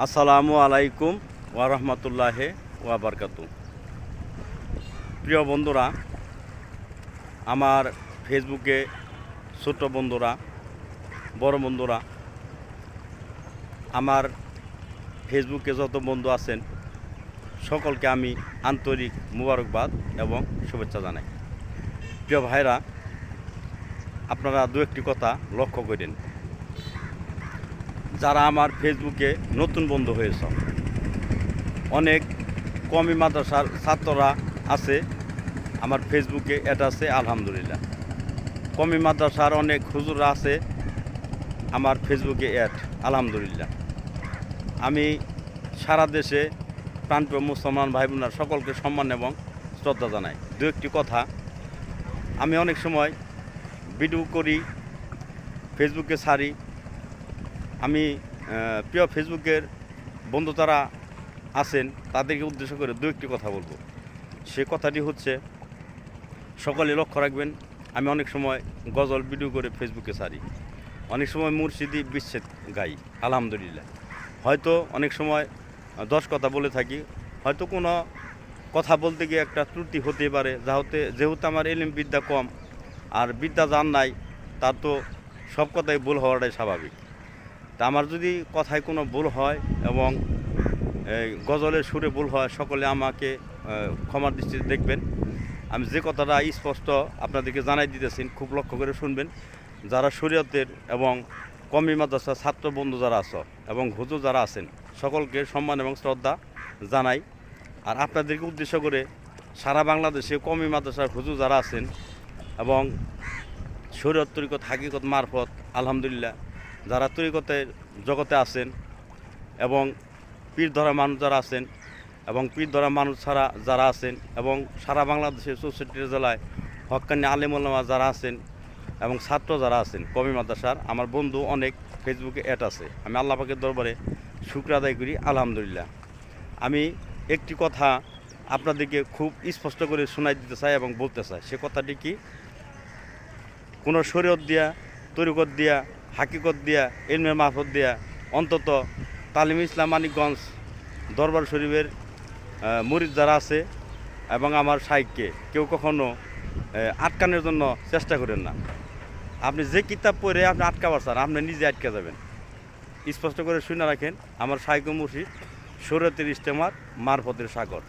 আসসালামু আলাইকুম ওয়া রাহমাতুল্লাহি ওয়া বারাকাতুহু। প্রিয় বন্ধুরা, আমার ফেসবুকে ছোট বন্ধুরা, বড় বন্ধুরা, আমার ফেসবুকে যত বন্ধু আছেন সকলকে আমি আন্তরিক মুবারকবাদ এবং শুভেচ্ছা জানাই। প্রিয় ভাইরা, আপনারা দু একটি কথা লক্ষ্য করেন। যারা আমার ফেসবুকে নতুন বন্ধু হয়েছে, অনেক কমি মাদ্রাসার ছাত্ররা আছে আমার ফেসবুকে অ্যাড আছে, আলহামদুলিল্লাহ। কমি মাদ্রাসার অনেক হুজুররা আছে আমার ফেসবুকে অ্যাড, আলহামদুলিল্লাহ। আমি সারা দেশে প্রাণপ্রিয় মুসলমান ভাই বোনার সকলকে সম্মান এবং শ্রদ্ধা জানাই। দু একটি কথা, আমি অনেক সময় ভিডিও করি, ফেসবুকে ছাড়ি। আমি প্রিয় ফেসবুকের বন্ধু যারা আছেন তাদেরকে উদ্দেশ্য করে দু একটি কথা বলবো। সে কথাটি হচ্ছে, সকলে লক্ষ্য রাখবেন, আমি অনেক সময় গজল ভিডিও করে ফেসবুকে ছাড়ি, অনেক সময় মুর্শিদি বিচ্ছেদ গাই, আলহামদুলিল্লাহ। হয়তো অনেক সময় 10 কথা বলে থাকি, হয়তো কোনো কথা বলতে গিয়ে একটা ত্রুটি হতে পারে, যেহেতু আমার এলিম বিদ্যা কম আর বিদ্যা জান নাই, তার তো সব কথাই ভুল হওয়াটাই স্বাভাবিক। তা আমার যদি কথায় কোনো ভুল হয় এবং গজলের সুরে ভুল হয়, সকলে আমাকে ক্ষমার দৃষ্টিতে দেখবেন। আমি যে কথাটা স্পষ্ট আপনাদেরকে জানাই দিতেছি, খুব লক্ষ্য করে শুনবেন। যারা শরীয়তের এবং কমি মাদ্রাসার ছাত্র বন্ধু যারা আছো এবং হুজুর যারা আছেন, সকলকে সম্মান এবং শ্রদ্ধা জানাই। আর আপনাদেরকে উদ্দেশ্য করে সারা বাংলাদেশে কমি মাদ্রাসার হুজুর যারা আছেন এবং শরীয়ত তরিকত হাকিকত মারফত, আলহামদুলিল্লাহ, যারা তরিকতের জগতে আছেন এবং পীর ধরা মানুষ যারা আছেন এবং পীর ধরা মানুষ ছাড়া যারা আছেন এবং সারা বাংলাদেশের 64 জেলায় হক্কানি আলেম ওলামা যারা আছেন এবং ছাত্র যারা আছেন কমি মাদ্রাসার, আমার বন্ধু অনেক ফেসবুকে অ্যাড আছে। আমি আল্লাহ পাকের দরবারে শুকর আদায় করি, আলহামদুলিল্লাহ। আমি একটি কথা আপনাদেরকে খুব স্পষ্ট করে শোনাই দিতে চাই এবং বলতে চাই। সে কথাটি কি, কোনো শরীয়ত দিয়া, তরিকত দিয়া, হাকিকত দিয়া, ইলমের মারফত দিয়া, অন্তত তালিম ইসলাম মানিকগঞ্জ দরবার শরীফের মুরিদ যারা আছে এবং আমার শাইখকে কেউ কখনো আটকানোর জন্য চেষ্টা করেন না। আপনি যে কিতাব পড়ে আপনি আটকাবার চান, আপনি নিজে আটকে যাবেন। স্পষ্ট করে শুনে রাখেন, আমার শাইখ মুর্শিদ শরীয়তের ইজতেমার মারফতের সাগর।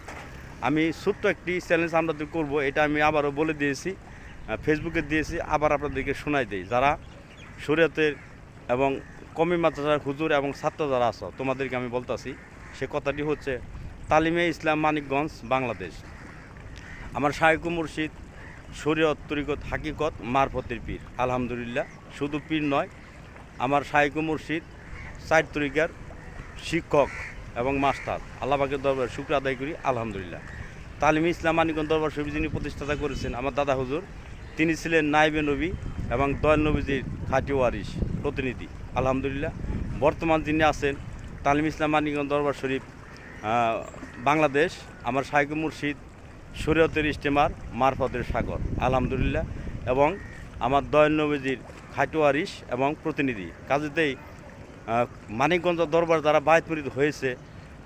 আমি ছোট্ট একটি চ্যালেঞ্জ আপনাদের করব, এটা আমি আবারও বলে দিয়েছি, ফেসবুকে দিয়েছি, আবার আপনাদেরকে শোনাই দিই। যারা শরীয়তের এবং কমি মাদ্রাসার হুজুর এবং ছাত্র যারা আছো, তোমাদেরকে আমি বলতেছি, সে কথাটি হচ্ছে, তালিমে ইসলাম মানিকগঞ্জ বাংলাদেশ। আমার শাইখ মুর্শিদ শরীয়ত তরিকত হাকিকত মারফতের পীর, আলহামদুলিল্লাহ। শুধু পীর নয়, আমার শাইখ মুর্শিদ 4 তরিকার শিক্ষক এবং মাস্টার। আল্লাহ পাকের দরবারে শুকর আদায় করি, আলহামদুলিল্লাহ। তালিমে ইসলাম মানিকগঞ্জ দরবার শরীফ যিনি প্রতিষ্ঠাতা করেছেন, আমার দাদা হুজুর, তিনি ছিলেন নাইবে নবী এবং দয়াল নবীজির খাঁটি ওয়ারিশ প্রতিনিধি, আলহামদুলিল্লাহ। বর্তমান যিনি আছেন তালিম ইসলাম মানিকগঞ্জ দরবার শরীফ বাংলাদেশ, আমার শাইখ মুর্শিদ শরীয়তের ইজতেমার মারফতের সাগর, আলহামদুলিল্লাহ, এবং আমার দয়াল নবীজির খাঁটি ওয়ারিশ এবং প্রতিনিধি। কাজেতেই মানিকগঞ্জ দরবার যারা বায়ত মুরিদ হয়েছে,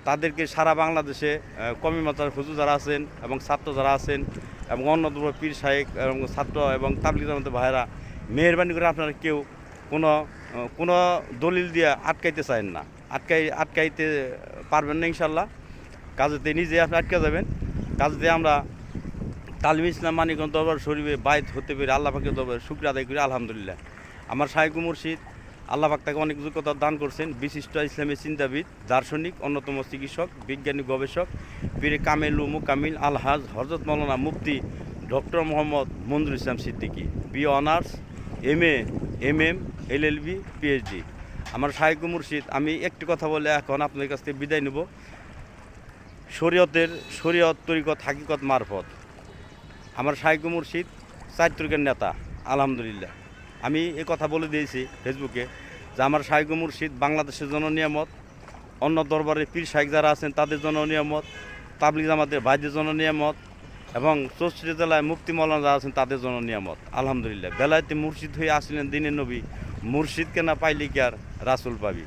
তাদেরকে সারা বাংলাদেশে কমি মাদ্রাসার হুজুর যারা আছেন এবং ছাত্র যারা আছেন এবং অন্য পীর শাইখ এবং ছাত্র এবং তাবলিগ জামাতের ভাইয়েরা, মেহরবানি করে আপনারা কেউ কোনো দলিল দিয়ে আটকাইতে চান না, আটকাইতে পারবেন না ইনশাল্লাহ। কাজেতে নিজে আপনি আটকে যাবেন। কাজেতে আমরা তালিম ইসলাম মানিকগঞ্জ দরবার শরীফে বায়ত হতে পেরে আল্লাহ পাকের দরবারে শুকর আদায় করি, আলহামদুলিল্লাহ। আমার শাইখ মুর্শিদ, আল্লাহ পাক তাকে অনেক যোগ্যতা দান করছেন, বিশিষ্ট ইসলামী চিন্তাবিদ, দার্শনিক, অন্যতম চিকিৎসক, বিজ্ঞানী, গবেষক, পীরে কামেল ও মুকামিল আলহাজ হযরত মাওলানা মুফতি doctor Mohammad Manjur Islam Siddiqui, BA honours, MA, MM, LLB, PhD। আমার শাইখ মুর্শিদ, আমি একটি কথা বলে এখন আপনাদের কাছ থেকে বিদায় নেব। শরীয়ত তরিকত হাকিকত মারফত আমার শাইখ মুর্শিদ 4 তরিকার নেতা, আলহামদুলিল্লাহ। আমি এই কথা বলে দিয়েছি ফেসবুকে যে আমার শাইখ মুর্শিদ বাংলাদেশের জন্য নিয়ামত, অন্য দরবারে পীর শাইখ যারা আছেন তাদের জন্য নিয়ামত, তাবলিগ জামাতের ভাইদের জন্য নিয়ামত এবং 64 জেলায় মুফতি মাওলানা যারা আছেন তাদের জন্য নিয়ামত, আলহামদুলিল্লাহ। বেলায়েতে মুর্শিদ হয়ে আসলেন দিনের নবী, মুর্শিদকে না পাইলে কি আর রাসুল পাবি।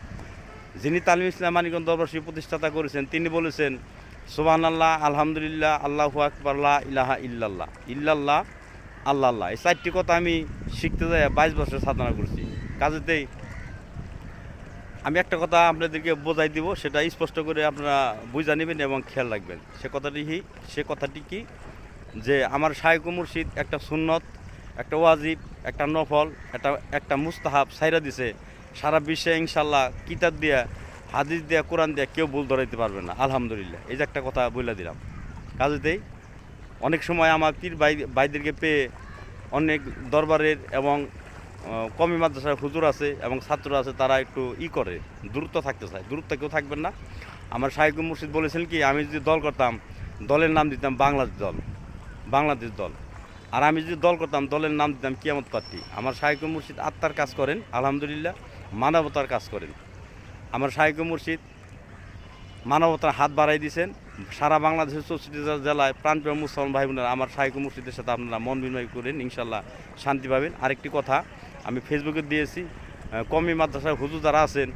যিনি তালিম ইসলাম মানিকগঞ্জ দরবার শরীফ প্রতিষ্ঠাতা করেছেন, তিনি বলেছেন সুবহানাল্লাহ, আলহামদুলিল্লাহ, আল্লাহু আকবার, লা ইলাহা ইল্লাল্লাহ, ইল্লাল্লাহ, আল্লাহ আল্লাহ। এই 4টি কথা আমি শিখতে যাই 22 বছর সাধনা করছি। কাজেতেই আমি একটা কথা আপনাদেরকে বোঝাই দিব, সেটা স্পষ্ট করে আপনারা বুঝা নেবেন এবং খেয়াল রাখবেন। সে কথাটি কি, যে আমার শায়খ ও মুর্শিদ একটা সুন্নত, একটা ওয়াজিব, একটা নফল, একটা মুস্তাহাব সাইরা দিছে। সারা বিশ্বে ইনশাল্লাহ কিতাব দিয়া, হাদিস দিয়া, কোরআন দিয়া কেউ ভুল ধরাইতে পারবে না, আলহামদুলিল্লাহ। এই যে একটা কথা বলে দিলাম। কাজেতেই অনেক সময় আমার পীর ভাইদেরকে পেয়ে অনেক দরবারের এবং কমি মাদ্রাসার হুজুর আছে এবং ছাত্র আছে, তারা একটু করে দূরত্ব থাকতে চায়। দূরত্ব কেউ থাকবেন না। আমার শায়খ মুর্শিদ বলেছেন কি, আমি যদি দল করতাম, দলের নাম দিতাম বাংলাদেশ দল। আর আমি যদি দল করতাম, দলের নাম দিতাম কিয়ামত পার্টি। আমার শায়খ মুর্শিদ আত্মার কাজ করেন, আলহামদুলিল্লাহ, মানবতার কাজ করেন। আমার শায়খ মুর্শিদ মানবতার হাত বাড়াই দিয়েছেন। সারা বাংলাদেশের 64 জেলায় প্রাণপ্রিয় মুসলমান ভাই বোনেরা, আমার শায়খ মুর্শিদের সাথে আপনারা মন বিনিময় করেন, ইনশাল্লাহ শান্তি পাবেন। আরেকটি কথা আমি ফেসবুকে দিয়েছি, কমি মাদ্রাসার হুজুর যারা আছেন